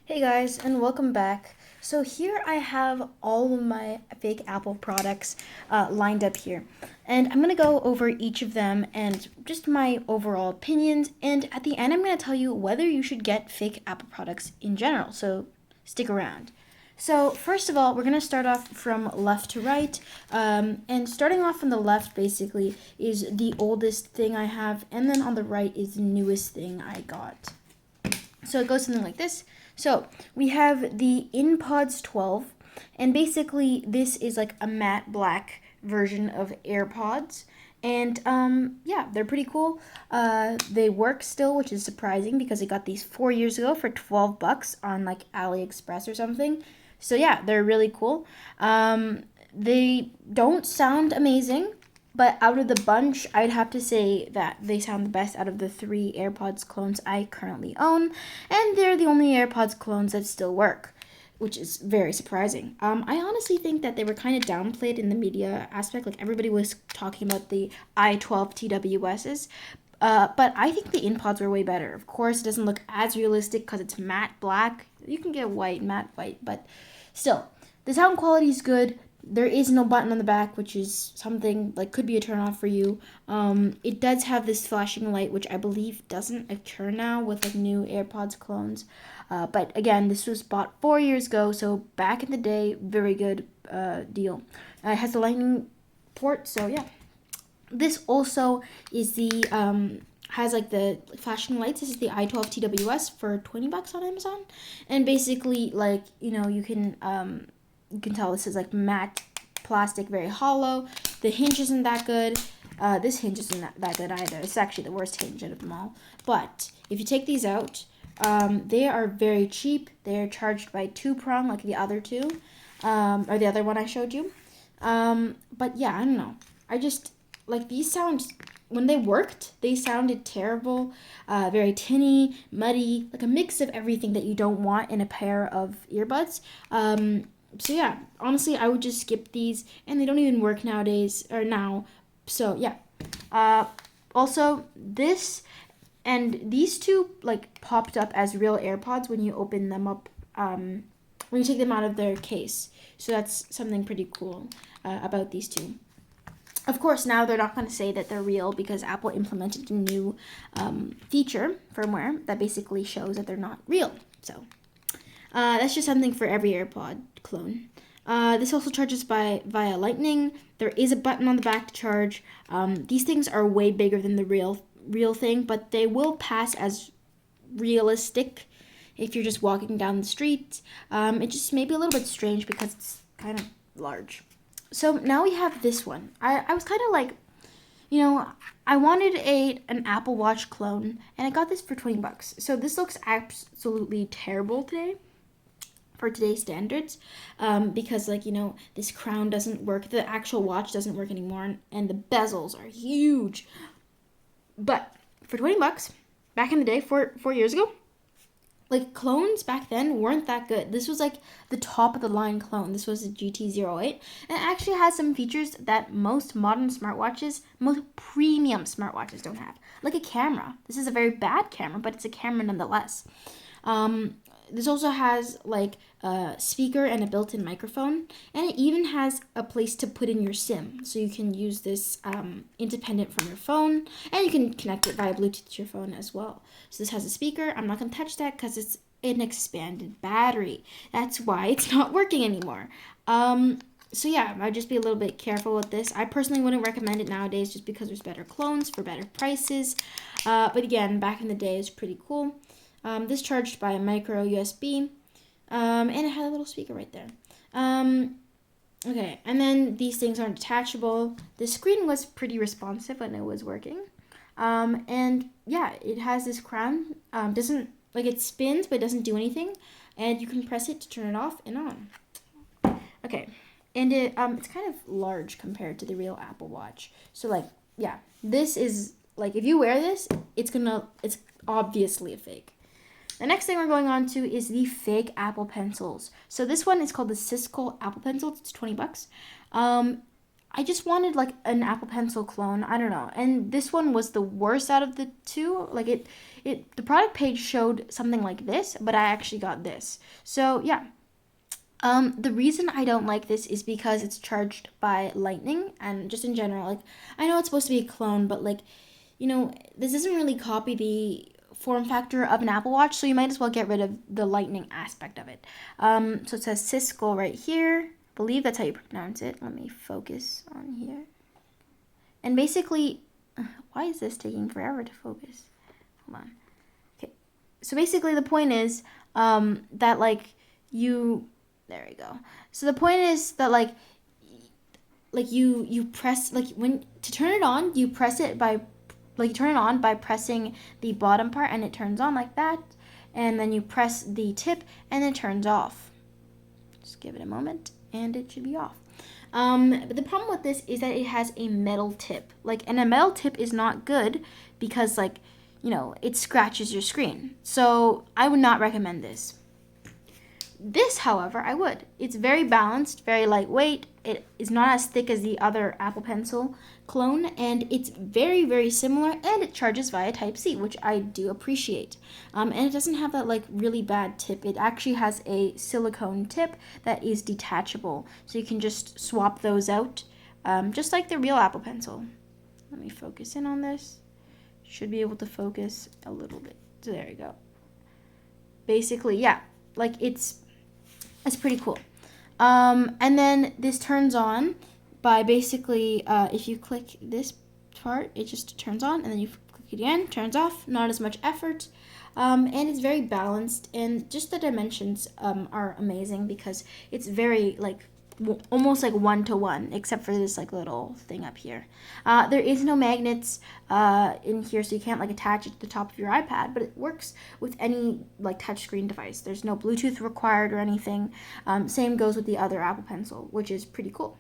Hey guys, and welcome back. So here I have all of my fake Apple products lined up here, and I'm gonna go over each of them and just my overall opinions. And at the end, I'm gonna tell you whether you should get fake Apple products in general. So stick around. So first of all, we're gonna start off from left to right, and starting off from the left basically is the oldest thing I have, and then on the right is the newest thing I got. So it goes something like this. So we have the InPods 12, and basically this is like a matte black version of AirPods. And yeah, they're pretty cool. They work still, which is surprising because I got these 4 years ago for $12 on like AliExpress or something. So yeah, they're really cool. They don't sound amazing, but out of the bunch, I'd have to say that they sound the best out of the three AirPods clones I currently own, and they're the only AirPods clones that still work, which is very surprising. I honestly think that they were kind of downplayed in the media aspect. Like everybody was talking about the i12 TWSs, but I think the InPods were way better. Of course, it doesn't look as realistic because it's matte black. You can get white, matte white, but still, the sound quality is good. There is no button on the back, which is something like could be a turn off for you. It does have this flashing light, which I believe doesn't occur now with like new AirPods clones. But again, this was bought 4 years ago, so back in the day, very good deal. It has the lightning port, so yeah. This also is the has like the flashing lights. This is the i12 TWS for $20 on Amazon, and basically like you can tell this is like matte plastic, very hollow. The hinge isn't that good. This hinge isn't that good either. It's actually the worst hinge out of them all. But if you take these out, they are very cheap. They are charged by two prong like the other two, or the other one I showed you. But yeah, I don't know. I just like these sounds when they worked, they sounded terrible, very tinny, muddy, like a mix of everything that you don't want in a pair of earbuds. So yeah, honestly, I would just skip these, and they don't even work nowadays or now. So yeah. Also, this and these two like popped up as real AirPods when you open them up. When you take them out of their case. So that's something pretty cool about these two. Of course, now they're not going to say that they're real because Apple implemented a new feature, firmware, that basically shows that they're not real. So that's just something for every AirPod clone. This also charges via Lightning. There is a button on the back to charge. These things are way bigger than the real thing, but they will pass as realistic if you're just walking down the street. It just may be a little bit strange because it's kind of large. So now we have this one. I was kind of like, I wanted an Apple Watch clone, and I got this for $20. So this looks absolutely terrible today for today's standards, because this crown doesn't work. The actual watch doesn't work anymore, and the bezels are huge. But for $20, back in the day, 4 years ago, like clones back then weren't that good. This was like the top of the line clone. This was a GT08, and it actually has some features that most modern smartwatches, most premium smartwatches don't have, like a camera. This is a very bad camera, but it's a camera nonetheless. This also has like a speaker and a built-in microphone, and it even has a place to put in your SIM, so you can use this independent from your phone, and you can connect it via Bluetooth to your phone as well. So this has a speaker. I'm not gonna touch that because it's an expanded battery. That's why it's not working anymore. So yeah, I'd just be a little bit careful with this. I personally wouldn't recommend it nowadays just because there's better clones for better prices. But again, back in the day, it's pretty cool. This charged by a micro USB, and it had a little speaker right there. Okay, and then these things aren't detachable. The screen was pretty responsive when it was working. And yeah, it has this crown. Doesn't like it spins, but it doesn't do anything, and you can press it to turn it off and on. Okay, and it's kind of large compared to the real Apple Watch. So like, yeah, this is like if you wear this, it's obviously a fake. The next thing we're going on to is the fake Apple Pencils. So this one is called the Siskel Apple Pencil. It's $20. I just wanted like an Apple Pencil clone. I don't know. And this one was the worst out of the two. Like the product page showed something like this, but I actually got this. So yeah. The reason I don't like this is because it's charged by Lightning, and just in general, like I know it's supposed to be a clone, but like, this doesn't really copy the form factor of an Apple Watch, so you might as well get rid of the Lightning aspect of it. So it says Cisco right here. I believe that's how you pronounce it. Let me focus on here. And basically, why is this taking forever to focus? Hold on. Okay. So basically, the point is that like there we go. So the point is that like you press like when to turn it on, you press it by like you turn it on by pressing the bottom part and it turns on like that, and then you press the tip and it turns off. Just give it a moment and it should be off. But the problem with this is that it has a metal tip. And a metal tip is not good because it scratches your screen. So I would not recommend this. This, however, I would. It's very balanced, very lightweight. It is not as thick as the other Apple Pencil clone, and it's very, very similar, and it charges via Type-C, which I do appreciate. And it doesn't have that really bad tip. It actually has a silicone tip that is detachable, so you can just swap those out, just like the real Apple Pencil. Let me focus in on this. Should be able to focus a little bit. So there you go. Basically, yeah, it's pretty cool. And then this turns on by basically, if you click this part, it just turns on, and then you click it again, turns off, not as much effort. And it's very balanced, and just the dimensions are amazing because it's very almost like 1-to-1, except for this little thing up here. There is no magnets in here, so you can't attach it to the top of your iPad, but it works with any touchscreen device. There's no Bluetooth required or anything. Same goes with the other Apple Pencil, which is pretty cool.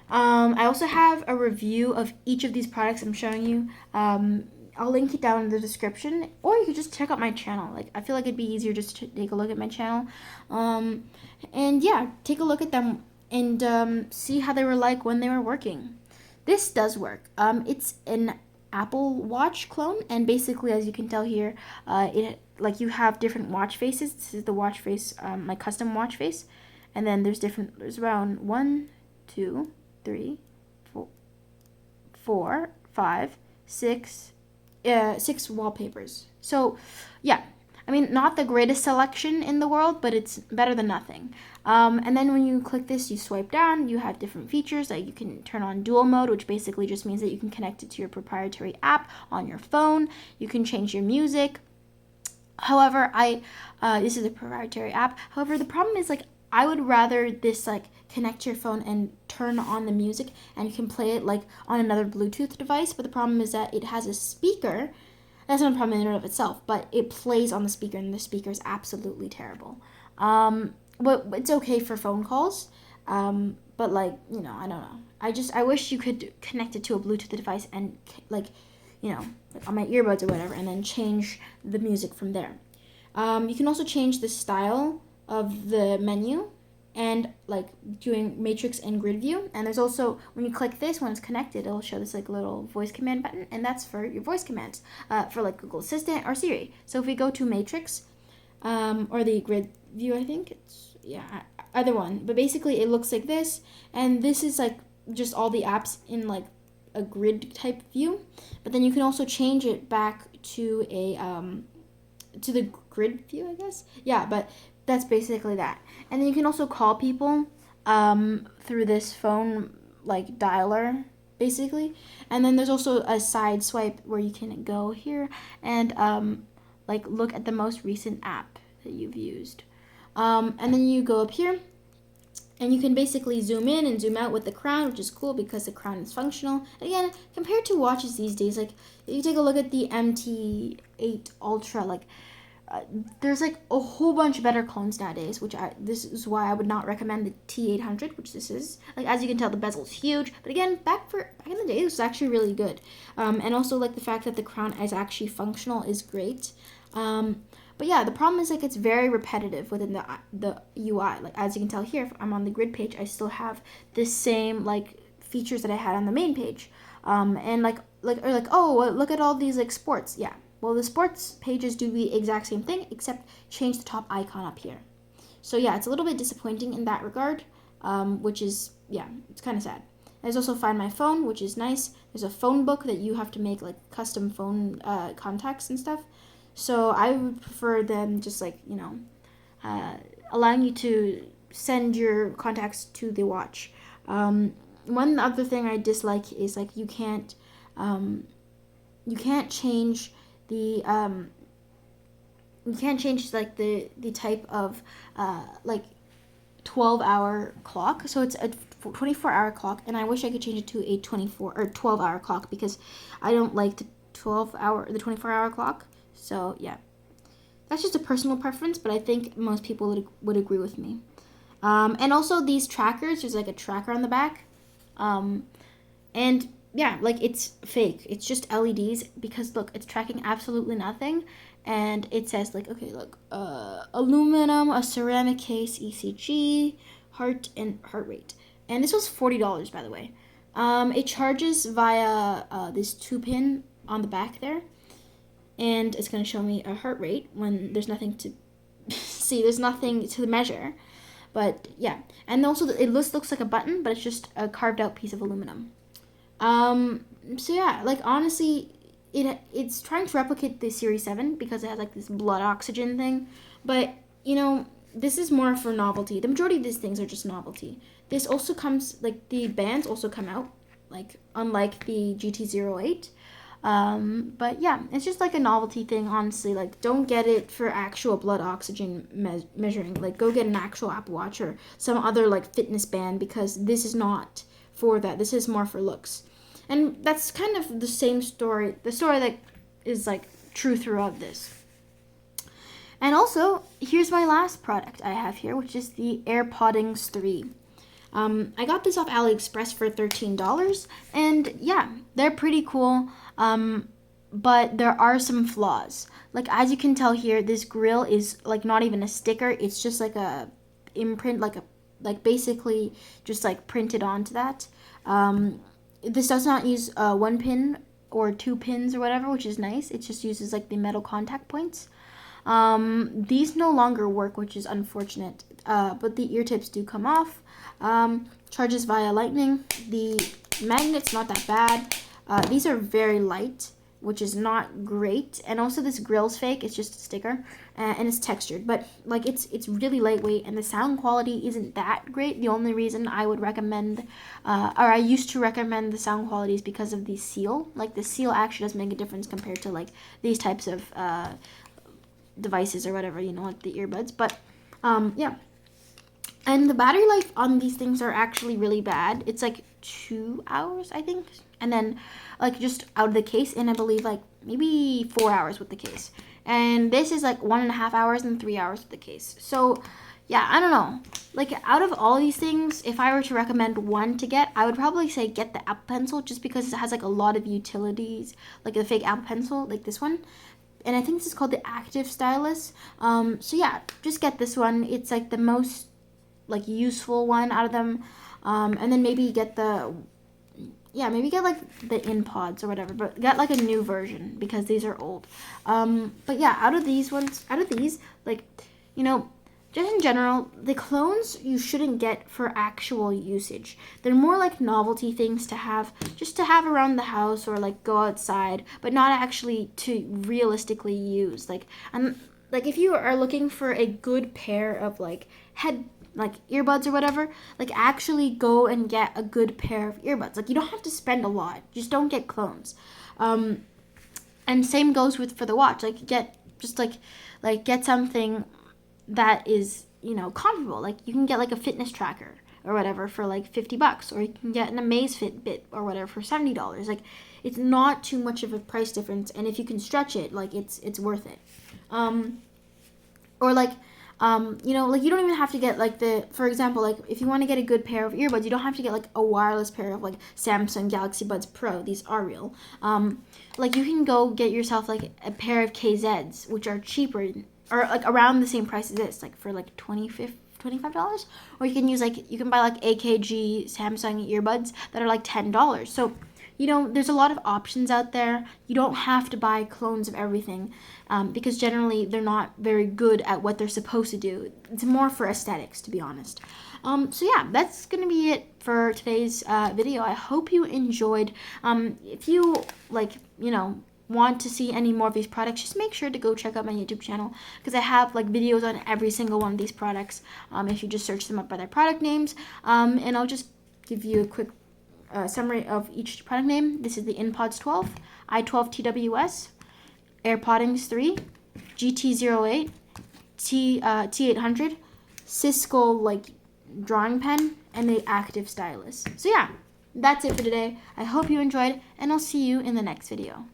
I also have a review of each of these products I'm showing you. I'll link it down in the description, or you could just check out my channel. I feel like it'd be easier just to take a look at my channel. And yeah, take a look at them and see how they were like when they were working. This does work. It's an Apple Watch clone, and basically, as you can tell here, you have different watch faces. This is the watch face, my custom watch face, and then there's around 1, 2, 3, 4, 5, 6, 6 wallpapers. So, yeah. I mean, not the greatest selection in the world, but it's better than nothing. And then when you click this, you swipe down, you have different features. You can turn on dual mode, which basically just means that you can connect it to your proprietary app on your phone. You can change your music. However, this is a proprietary app. However, the problem is I would rather this connect to your phone and turn on the music, and you can play it on another Bluetooth device. But the problem is that it has a speaker. That's not a problem in and of itself, but it plays on the speaker, and the speaker is absolutely terrible. But it's okay for phone calls, but I don't know. I wish you could connect it to a Bluetooth device and on my earbuds or whatever, and then change the music from there. You can also change the style of the menu, and doing matrix and grid view. And there's also, when you click this, when it's connected, it'll show this little voice command button, and that's for your voice commands for Google Assistant or Siri. So if we go to matrix or the grid view, I think it's either one, but basically it looks like this, and this is just all the apps in a grid type view. But then you can also change it back to a to the grid view, I guess. Yeah, but that's basically that. And then you can also call people through this phone dialer, basically. And then there's also a side swipe where you can go here and look at the most recent app that you've used. And then you go up here, and you can basically zoom in and zoom out with the crown, which is cool because the crown is functional. Again, compared to watches these days, if you take a look at the MT8 Ultra, there's a whole bunch better clones nowadays, this is why I would not recommend the T800, which this is. As you can tell, the bezel's huge, but again, back in the day, it was actually really good. And also the fact that the crown is actually functional is great. But yeah, the problem is it's very repetitive within the UI. As you can tell here, if I'm on the grid page, I still have the same features that I had on the main page. And oh, look at all these like sports. Yeah, well, the sports pages do the exact same thing except change the top icon up here. So yeah, it's a little bit disappointing in that regard, which is, yeah, it's kind of sad. There's also Find My Phone, which is nice. There's a phone book that you have to make like custom phone contacts and stuff. So I would prefer them just like, allowing you to send your contacts to the watch. One other thing I dislike is like you can't change the like the type of like 12-hour clock. So it's a 24-hour clock, and I wish I could change it to a 24 or 12-hour clock because I don't like the 24-hour clock. So yeah, that's just a personal preference, but I think most people would agree with me. And also these trackers, there's like a tracker on the back, and yeah, like it's fake. It's just LEDs because look, it's tracking absolutely nothing. And it says like, okay, look, aluminum, a ceramic case, ECG, heart, and heart rate. And this was $40, by the way. It charges via this 2-pin on the back there. And it's going to show me a heart rate when there's nothing to see. There's nothing to measure. But yeah. And also it looks like a button, but it's just a carved out piece of aluminum. So yeah, like honestly, it's trying to replicate the Series 7 because it has like this blood oxygen thing. But, this is more for novelty. The majority of these things are just novelty. This also comes, like, the bands also come out, like, unlike the GT08. But yeah, it's just like a novelty thing, honestly. Like, don't get it for actual blood oxygen measuring. Like, go get an actual Apple Watch or some other, like, fitness band because this is not for that. This is more for looks. And that's kind of the same story. The story that is, like, true throughout this. And also, here's my last product I have here, which is the AirPoddings 3. I got this off AliExpress for $13, and yeah, they're pretty cool, but there are some flaws. Like, as you can tell here, this grill is, like, not even a sticker. It's just, like, a imprint, like basically just, like, printed onto that. This does not use 1 pin or 2 pins or whatever, which is nice. It just uses, like, the metal contact points. These no longer work, which is unfortunate, but the ear tips do come off. Charges via lightning. The magnet's not that bad. These are very light, which is not great. And also this grill's fake. It's just a sticker, and it's textured. But like it's really lightweight, and the sound quality isn't that great. The only reason I would recommend, or I used to recommend the sound quality is because of the seal. Like the seal actually does make a difference compared to like these types of devices or whatever, like the earbuds. But yeah. And the battery life on these things are actually really bad. It's like 2 hours, I think. And then like just out of the case, and I believe like maybe 4 hours with the case. And this is like 1.5 hours and 3 hours with the case. So yeah, I don't know. Like out of all these things, if I were to recommend one to get, I would probably say get the Apple Pencil just because it has like a lot of utilities, like the fake Apple Pencil, like this one. And I think this is called the Active Stylus. So yeah, just get this one. It's like the most like useful one out of them. And then maybe get like the InPods or whatever, but get like a new version because these are old. But yeah, out of these, like, just in general, the clones you shouldn't get for actual usage. They're more like novelty things to have, just to have around the house or like go outside, but not actually to realistically use. Like, and like if you are looking for a good pair of like earbuds or whatever, like actually go and get a good pair of earbuds. Like you don't have to spend a lot. Just don't get clones. And same goes for the watch. Like get something that is, comparable. Like you can get like a fitness tracker or whatever for like $50, or you can get an Amazfit or whatever for $70. Like it's not too much of a price difference, and if you can stretch it, like it's worth it. Or like like you don't even have to get like for example, like if you want to get a good pair of earbuds, you don't have to get like a wireless pair of like Samsung Galaxy Buds Pro. These are real. Like you can go get yourself like a pair of KZs, which are cheaper, or like around the same price as this, like for like $25, or you can use like, you can buy like AKG Samsung earbuds that are like $10. So, you know, there's a lot of options out there. You don't have to buy clones of everything, because generally they're not very good at what they're supposed to do. It's more for aesthetics, to be honest. So yeah, that's gonna be it for today's video. I hope you enjoyed. If you like, you know, want to see any more of these products, just make sure to go check out my YouTube channel, because I have like videos on every single one of these products. If you just search them up by their product names, and I'll just give you a quick summary of each product name. This is the InPods 12, i12 TWS, AirPoddings 3, GT08, T800, Cisco like drawing pen, and the active stylus. So yeah, that's it for today. I hope you enjoyed, and I'll see you in the next video.